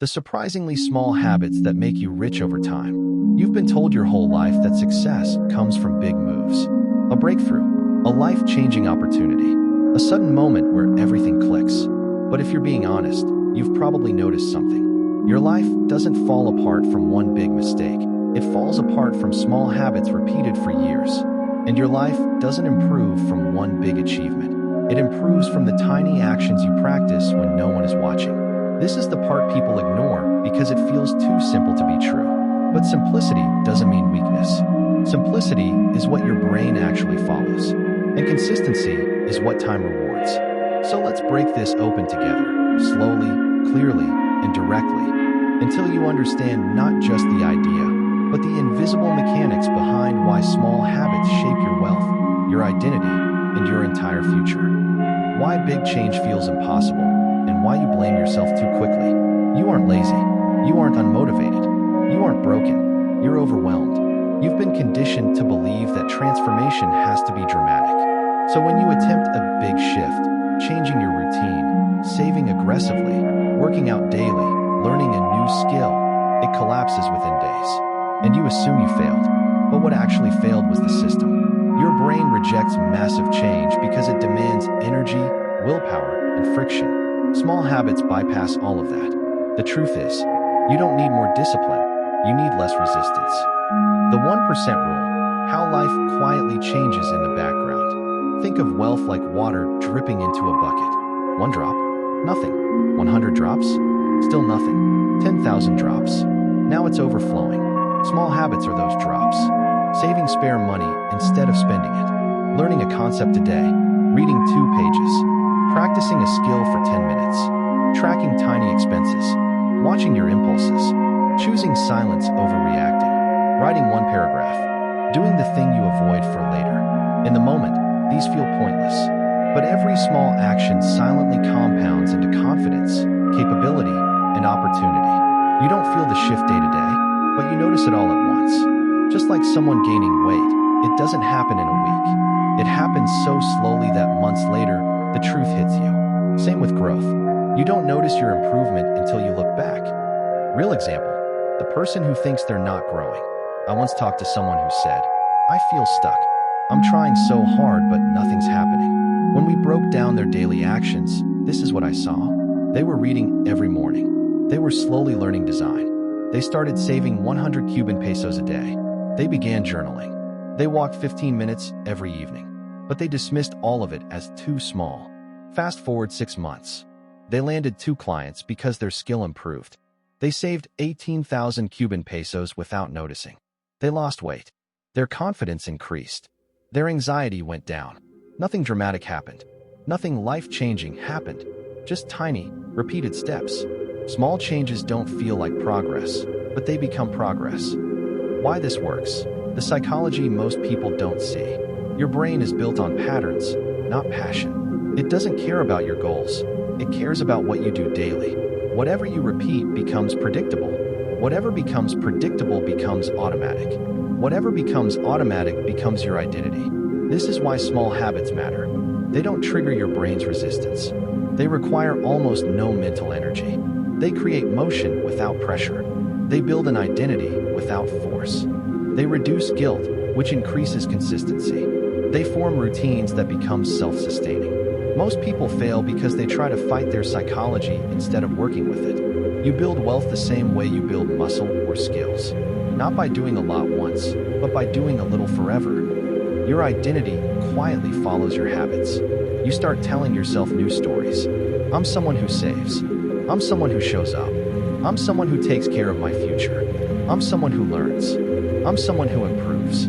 the surprisingly small habits that make you rich over time. You've been told your whole life that success comes from big moves. A breakthrough, a life-changing opportunity, a sudden moment where everything clicks. But if you're being honest, you've probably noticed something. Your life doesn't fall apart from one big mistake. It falls apart from small habits repeated for years. And your life doesn't improve from one big achievement. It improves from the tiny actions you practice when no one is watching. This is the part people ignore because it feels too simple to be true. But simplicity doesn't mean weakness. Simplicity is what your brain actually follows. And consistency is what time rewards. So let's break this open together, slowly, clearly, and directly, until you understand not just the idea, but the invisible mechanics behind why small habits shape your wealth, your identity, and your entire future. Why big change feels impossible, and why you blame yourself too quickly. You aren't lazy. You aren't unmotivated. You aren't broken. You're overwhelmed. You've been conditioned to believe that transformation has to be dramatic. So when you attempt a big shift, changing your routine, saving aggressively, working out daily, learning a new skill, it collapses within days. And you assume you failed. But what actually failed was the system. Your brain rejects massive change because it demands energy, willpower, and friction. Small habits bypass all of that. The truth is, you don't need more discipline, you need less resistance. The 1% rule, how life quietly changes in the background. Think of wealth like water dripping into a bucket. 1 drop, nothing. 100 drops, still nothing. 10,000 drops, now it's overflowing. Small habits are those drops. Saving spare money instead of spending it. Learning a concept a day, reading 2 pages. Practicing a skill for 10 minutes. Tracking tiny expenses. Watching your impulses. Choosing silence over reacting. Writing 1 paragraph. Doing the thing you avoid for later. In the moment, these feel pointless. But every small action silently compounds into confidence, capability, and opportunity. You don't feel the shift day to day, but you notice it all at once. Just like someone gaining weight, it doesn't happen in a week. It happens so slowly that months later, the truth hits you. Same with growth. You don't notice your improvement until you look back. Real example, the person who thinks they're not growing. I once talked to someone who said, "I feel stuck. I'm trying so hard, but nothing's happening." When we broke down their daily actions, this is what I saw. They were reading every morning. They were slowly learning design. They started saving 100 Cuban pesos a day. They began journaling. They walked 15 minutes every evening. But they dismissed all of it as too small. Fast forward 6 months. They landed 2 clients because their skill improved. They saved 18,000 Cuban pesos without noticing. They lost weight. Their confidence increased. Their anxiety went down. Nothing dramatic happened. Nothing life-changing happened. Just tiny, repeated steps. Small changes don't feel like progress, but they become progress. Why this works? The psychology most people don't see. Your brain is built on patterns, not passion. It doesn't care about your goals. It cares about what you do daily. Whatever you repeat becomes predictable. Whatever becomes predictable becomes automatic. Whatever becomes automatic becomes your identity. This is why small habits matter. They don't trigger your brain's resistance. They require almost no mental energy. They create motion without pressure. They build an identity without force. They reduce guilt, which increases consistency. They form routines that become self-sustaining. Most people fail because they try to fight their psychology instead of working with it. You build wealth the same way you build muscle or skills. Not by doing a lot once, but by doing a little forever. Your identity quietly follows your habits. You start telling yourself new stories. I'm someone who saves. I'm someone who shows up. I'm someone who takes care of my future. I'm someone who learns. I'm someone who improves.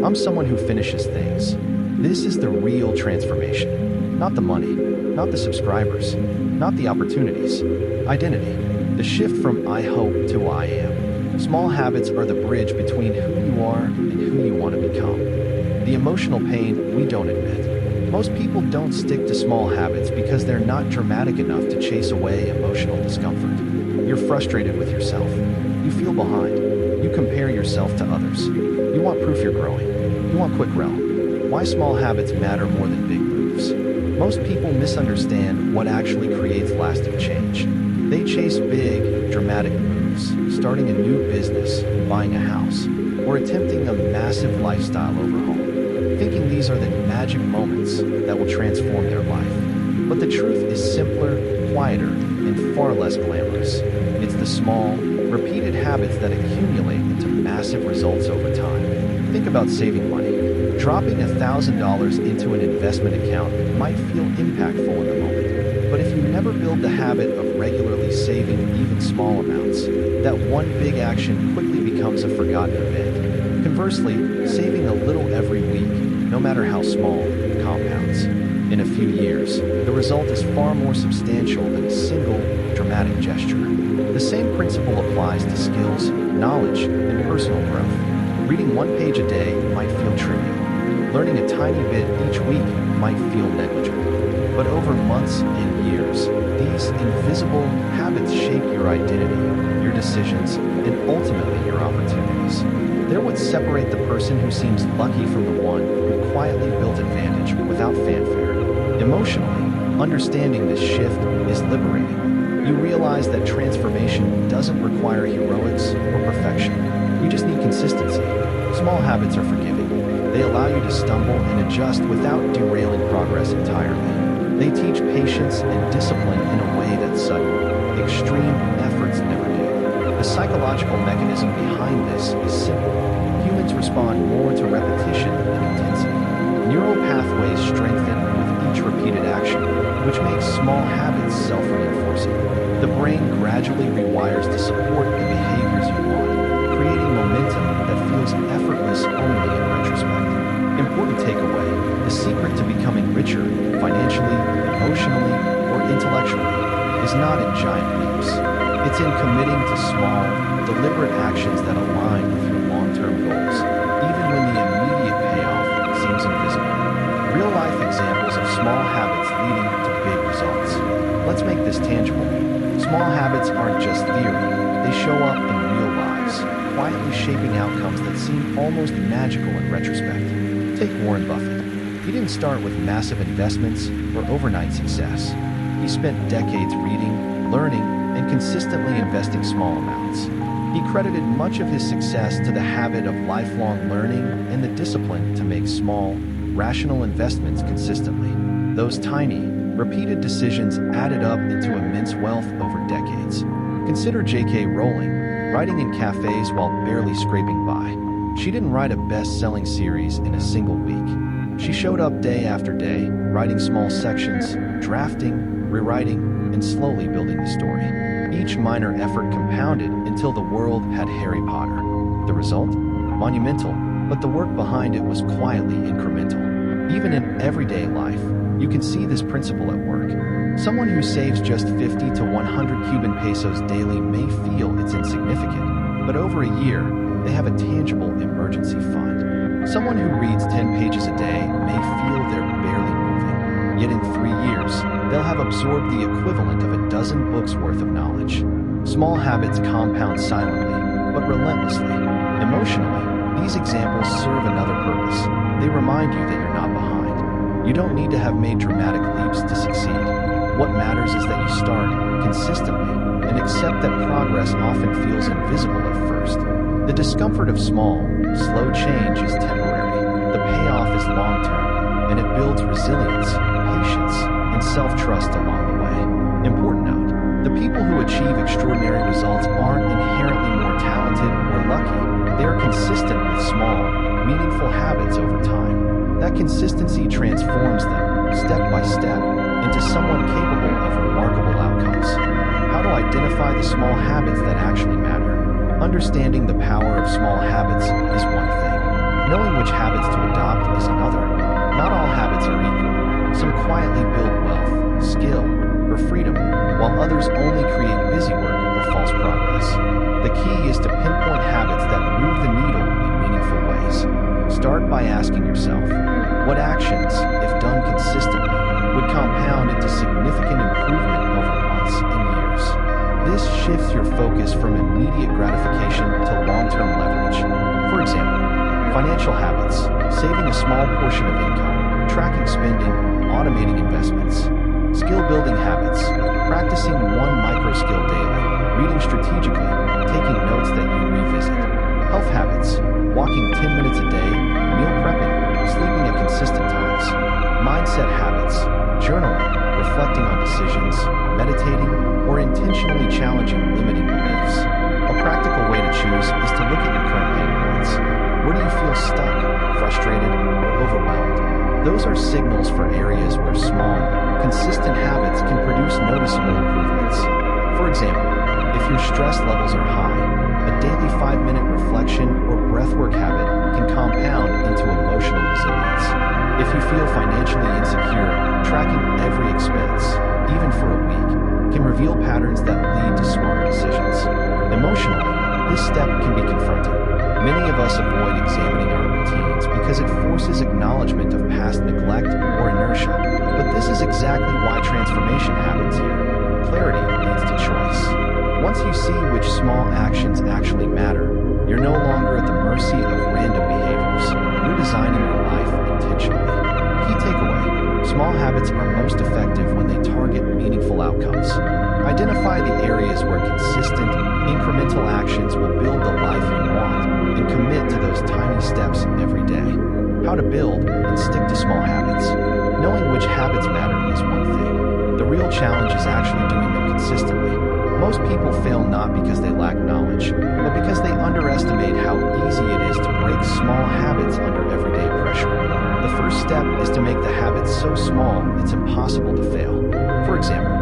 I'm someone who finishes things. This is the real transformation. Not the money, not the subscribers, not the opportunities. Identity. The shift from I hope to I am. Small habits are the bridge between who you are and who you want to become. The emotional pain we don't admit. Most people don't stick to small habits because they're not dramatic enough to chase away emotional discomfort. You're frustrated with yourself. You feel behind. You compare yourself to others. You want proof you're growing. You want quick rel. Why small habits matter more than big moves. Most people misunderstand what actually creates lasting change. They chase big, dramatic moves, starting a new business, buying a house, or attempting a massive lifestyle overhaul, thinking these are the magic moments that will transform their life. But the truth is simpler, quieter, and far less glamorous. It's the small, repeated habits that accumulate into massive results over time. Think about saving money. Dropping $1,000 into an investment account might feel impactful in the moment, but if you never build the habit of regularly saving even small amounts, that one big action quickly becomes a forgotten event. Conversely, saving a little every week, no matter how small, compounds. In a few years, the result is far more substantial than a single, dramatic gesture. The same principle applies to skills, knowledge, and personal growth. Reading one page a day might feel trivial. Learning a tiny bit each week might feel negligible. But over months and years, these invisible habits shape your identity, your decisions, and ultimately your opportunities. They're what separate the person who seems lucky from the one who quietly built advantage without fanfare. Emotionally, understanding this shift is liberating. You realize that transformation doesn't require heroics or perfection. You just need consistency. Small habits are forgiving. They allow you to stumble and adjust without derailing progress entirely. They teach patience and discipline in a way that sudden, extreme efforts never do. The psychological mechanism behind this is simple. Humans respond more to repetition than intensity. Neural pathways strengthen with each repeated action, which makes small habits self-reinforcing. The brain gradually rewires to support the behaviors you want, creating momentum that feels effortless only in retrospect. Important takeaway: the secret to becoming richer, financially, emotionally, or intellectually, is not in giant leaps. It's in committing to small, deliberate actions that align with your long-term goals, even when the immediate payoff seems invisible. Real-life examples of small habits leading to big results. Let's make this tangible. Small habits aren't just theory. They show up in real lives, quietly shaping outcomes that seem almost magical in retrospect. Take Warren Buffett. He didn't start with massive investments or overnight success. He spent decades reading, learning, and consistently investing small amounts. He credited much of his success to the habit of lifelong learning and the discipline to make small, rational investments consistently. Those tiny, repeated decisions added up into immense wealth over decades. Consider J.K. Rowling, writing in cafes while barely scraping by. She didn't write a best-selling series in a single week. She showed up day after day, writing small sections, drafting, rewriting, and slowly building the story. Each minor effort compounded until the world had Harry Potter. The result? Monumental, but the work behind it was quietly incremental. Even in everyday life, you can see this principle at work. Someone who saves just 50 to 100 Cuban pesos daily may feel it's insignificant, but over a year, they have a tangible emergency fund. Someone who reads 10 pages a day may feel they're barely moving, yet in 3 years, they'll have absorbed the equivalent of a dozen books worth of knowledge. Small habits compound silently, but relentlessly. Emotionally, these examples serve another purpose. They remind you that you're not behind. You don't need to have made dramatic leaps to succeed. What matters is that you start, consistently, and accept that progress often feels invisible at first. The discomfort of small, slow change is temporary. The payoff is long-term, and it builds resilience, patience, and self-trust along the way. Important note: the people who achieve extraordinary results aren't inherently more talented or lucky. They are consistent with small, meaningful habits over time. That consistency transforms them, step by step, into someone capable of remarkable outcomes. How to identify the small habits that actually matter? Understanding the power of small habits is one thing. Knowing which habits to adopt is another. Not all habits are equal. Some quietly build wealth, skill, or freedom, while others only create busy work or false progress. The key is to pinpoint habits that move the needle in meaningful ways. Start by asking yourself, what actions, if done consistently, would compound into significant improvement over months and years? This shifts your focus from immediate gratification to long-term leverage. For example, financial habits, saving a small portion of income, tracking spending, automating investments. Skill-building habits, practicing one micro a skill daily, reading strategically, taking notes that you revisit. Health habits, walking 10 minutes a day, meal prepping, sleeping at consistent times. Mindset habits, journaling, reflecting on decisions, meditating, or intentionally challenging limiting beliefs. A practical way to choose is to look at your current pain points. Where do you feel stuck, frustrated, or overwhelmed? Those are signals for areas where small, consistent habits can produce noticeable improvements. For example, if your stress levels are high, a daily 5-minute reflection or breathwork habit can compound into emotional resilience. If you feel financially insecure, tracking every expense, even for a week, can reveal patterns that lead to smarter decisions. Emotionally, this step can be confronting. Many of us avoid examining our routines because it forces acknowledgement of past neglect or inertia. But this is exactly why transformation happens here. Clarity leads to choice. Once you see which small actions actually matter, you're no longer at the mercy of random behaviors. You're designing your life intentionally. Key takeaway: small habits are most effective when they target meaningful outcomes. Identify the areas where consistent, incremental actions will build the life you want, and commit to those tiny steps every day. How to build and stick to small habits. Knowing which habits matter is one thing. The real challenge is actually doing them consistently. Most people fail not because they lack knowledge, but because they underestimate how easy it is to break small habits under everyday pressure. The first step is to make the habit so small it's impossible to fail. For example,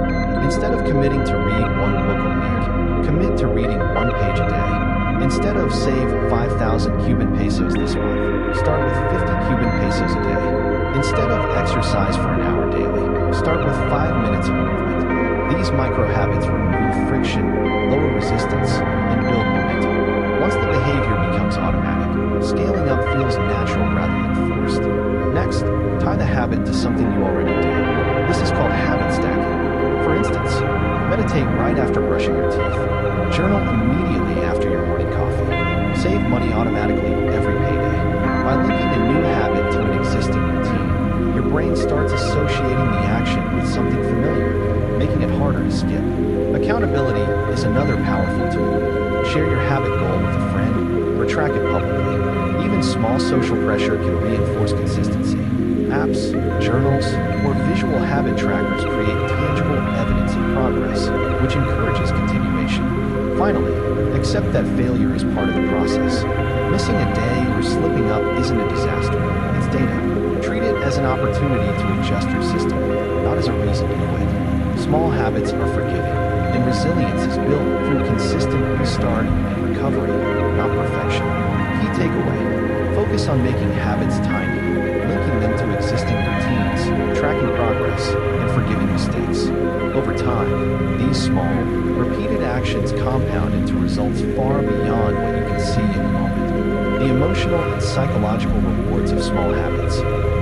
instead of committing to read one book a week, commit to reading 1 page a day. Instead of save 5,000 Cuban pesos this month, start with 50 Cuban pesos a day. Instead of exercise for an hour daily, start with 5 minutes of movement. These micro-habits remove friction, lower resistance, and build momentum. Once the behavior becomes automatic, scaling up feels natural rather than forced. Next, tie the habit to something you already do. This is called habit stacking. For instance, meditate right after brushing your teeth. Journal immediately after your morning coffee. Save money automatically every payday. By linking a new habit to an existing routine, your brain starts associating the action with something familiar, making it harder to skip. Accountability is another powerful tool. Share your habit goal with a friend or track it publicly. Even small social pressure can reinforce consistency. Apps, journals, or visual habit trackers create tangible evidence of progress, which encourages continuation. Finally, accept that failure is part of the process. Missing a day or slipping up isn't a disaster, it's data. Treat it as an opportunity to adjust your system, not as a reason to quit. Small habits are forgiving, and resilience is built through consistent restart and recovery, not perfection. Key takeaway: focus on making habits tiny, linking them to existing routines, tracking progress, and forgiving mistakes. Over time, these small, repeated actions compound into results far beyond what you can see in the moment. The emotional and psychological rewards of small habits.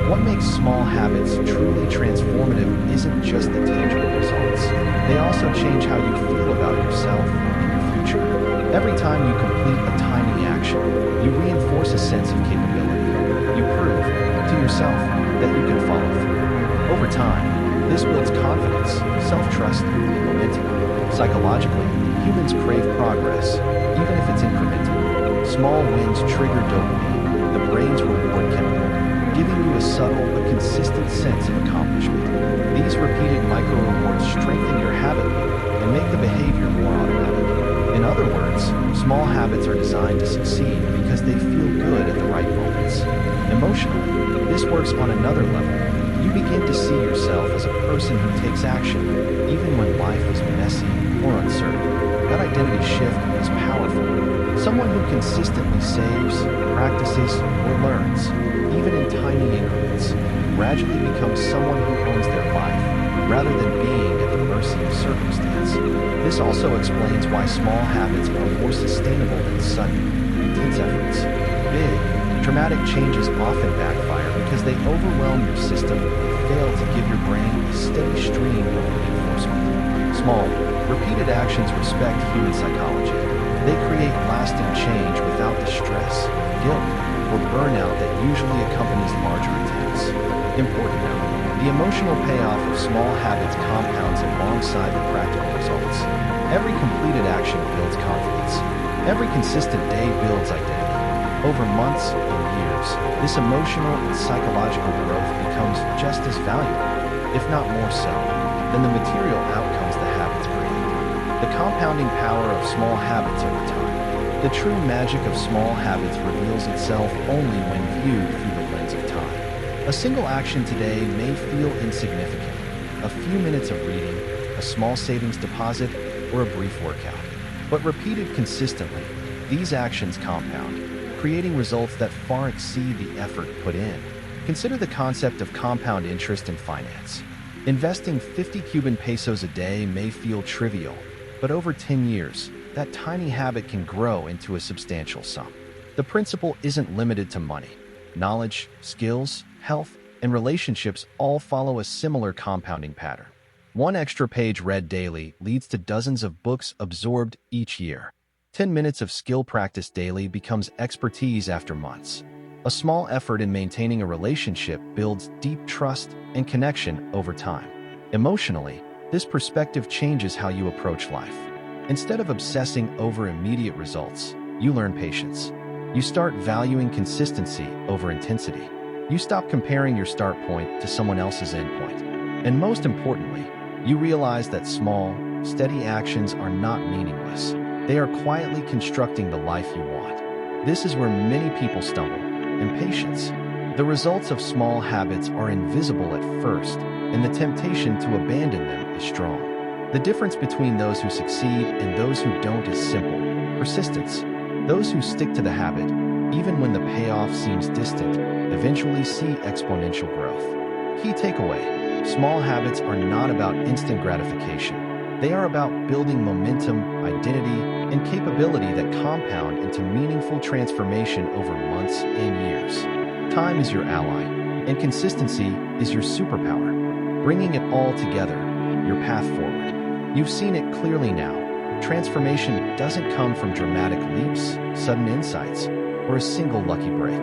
What makes small habits truly transformative isn't just the tangible results. They also change how you feel about yourself and your future. Every time you complete a tiny action, you reinforce a sense of capability. You prove to yourself that you can follow through. Over time, this builds confidence, self-trust, and momentum. Psychologically, humans crave progress, even if it's incremental. Small wins trigger dopamine, the brain's reward chemical, giving you a subtle but consistent sense of accomplishment. These repeated micro-rewards strengthen your habit loop and make the behavior more automatic. In other words, small habits are designed to succeed because they feel good at the right moments. Emotionally, this works on another level. You begin to see yourself as a person who takes action, even when life is messy or uncertain. That identity shift is powerful. Someone who consistently saves, practices, or learns, even in tiny increments, gradually becomes someone who owns their life, rather than being at the mercy of circumstance. This also explains why small habits are more sustainable than sudden, intense efforts. Big, dramatic changes often backfire because they overwhelm your system and fail to give your brain a steady stream of reinforcement. Small, repeated actions respect human psychology. They create lasting change without the stress, guilt, or burnout that usually accompanies larger attempts. Important note: The emotional payoff of small habits compounds alongside the practical results. Every completed action builds confidence. Every consistent day builds identity. Over months and years, this emotional and psychological growth becomes just as valuable, if not more so, than the material outcomes the habits bring. The compounding power of small habits over time. The true magic of small habits reveals itself only when viewed through the lens of time. A single action today may feel insignificant. A few minutes of reading, a small savings deposit, or a brief workout. But repeated consistently, these actions compound, creating results that far exceed the effort put in. Consider the concept of compound interest in finance. Investing 50 Cuban pesos a day may feel trivial, but over 10 years, that tiny habit can grow into a substantial sum. The principle isn't limited to money. Knowledge, skills, health, and relationships all follow a similar compounding pattern. One extra page read daily leads to dozens of books absorbed each year. 10 minutes of skill practice daily becomes expertise after months. A small effort in maintaining a relationship builds deep trust and connection over time. Emotionally, this perspective changes how you approach life. Instead of obsessing over immediate results, you learn patience. You start valuing consistency over intensity. You stop comparing your start point to someone else's end point. And most importantly, you realize that small, steady actions are not meaningless. They are quietly constructing the life you want. This is where many people stumble. Impatience. The results of small habits are invisible at first, and the temptation to abandon them is strong. The difference between those who succeed and those who don't is simple: persistence. Those who stick to the habit, even when the payoff seems distant, eventually see exponential growth. Key takeaway: small habits are not about instant gratification. They are about building momentum, identity, and capability that compound into meaningful transformation over months and years. Time is your ally, and consistency is your superpower. Bringing it all together, your path forward. You've seen it clearly now. Transformation doesn't come from dramatic leaps, sudden insights, or a single lucky break.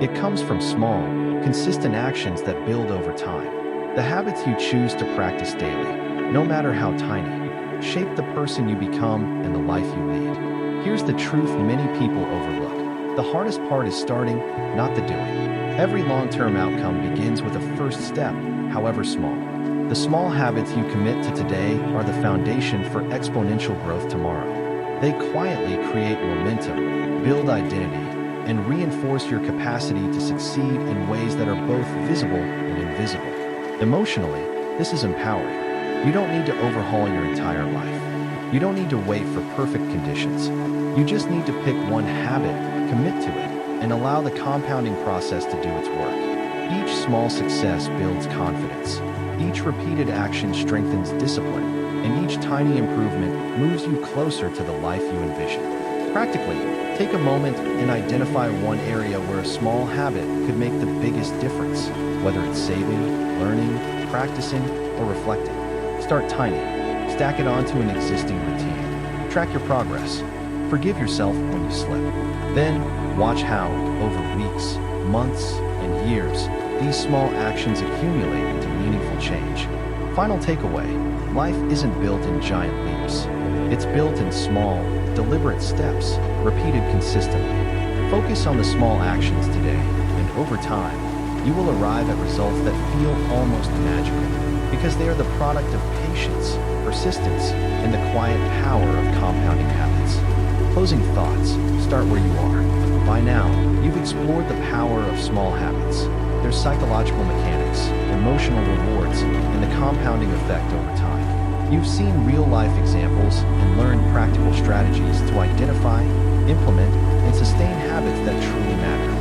It comes from small, consistent actions that build over time. The habits you choose to practice daily, no matter how tiny, shape the person you become and the life you lead. Here's the truth many people overlook. The hardest part is starting, not the doing. Every long-term outcome begins with a first step, however small. The small habits you commit to today are the foundation for exponential growth tomorrow. They quietly create momentum, build identity, and reinforce your capacity to succeed in ways that are both visible and invisible. Emotionally, this is empowering. You don't need to overhaul your entire life. You don't need to wait for perfect conditions. You just need to pick one habit, commit to it, and allow the compounding process to do its work. Each small success builds confidence. Each repeated action strengthens discipline, and each tiny improvement moves you closer to the life you envision. Practically, take a moment and identify one area where a small habit could make the biggest difference, whether it's saving, learning, practicing, or reflecting. Start tiny. Stack it onto an existing routine. Track your progress. Forgive yourself when you slip. Then, watch how, over weeks, months, and years, these small actions accumulate into meaningful change. Final takeaway: life isn't built in giant leaps. It's built in small, deliberate steps, repeated consistently. Focus on the small actions today, and over time, you will arrive at results that feel almost magical, because they are the product of patience, persistence, and the quiet power of compounding habits. Closing thoughts: start where you are. By now, you've explored the power of small habits, their psychological mechanics, emotional rewards, and the compounding effect over time. You've seen real-life examples and learned practical strategies to identify, implement, and sustain habits that truly matter.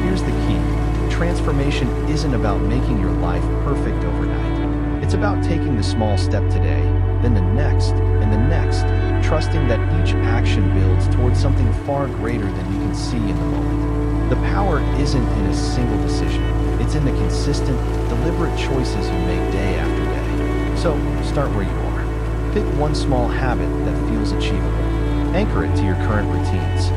Here's the key: transformation isn't about making your life perfect overnight. It's about taking the small step today, then the next, and the next, trusting that each action builds towards something far greater than you can see in the moment. The power isn't in a single decision. It's in the consistent, deliberate choices you make day after day. So, start where you are. Pick one small habit that feels achievable. Anchor it to your current routines.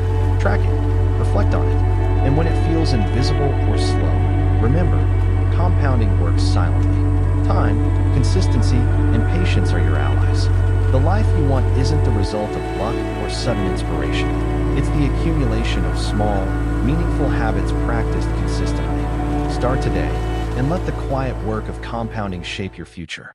Track it, reflect on it, and when it feels invisible or slow, remember, compounding works silently. Time, consistency, and patience are your allies. The life you want isn't the result of luck or sudden inspiration. It's the accumulation of small, meaningful habits practiced consistently. Start today, and let the quiet work of compounding shape your future.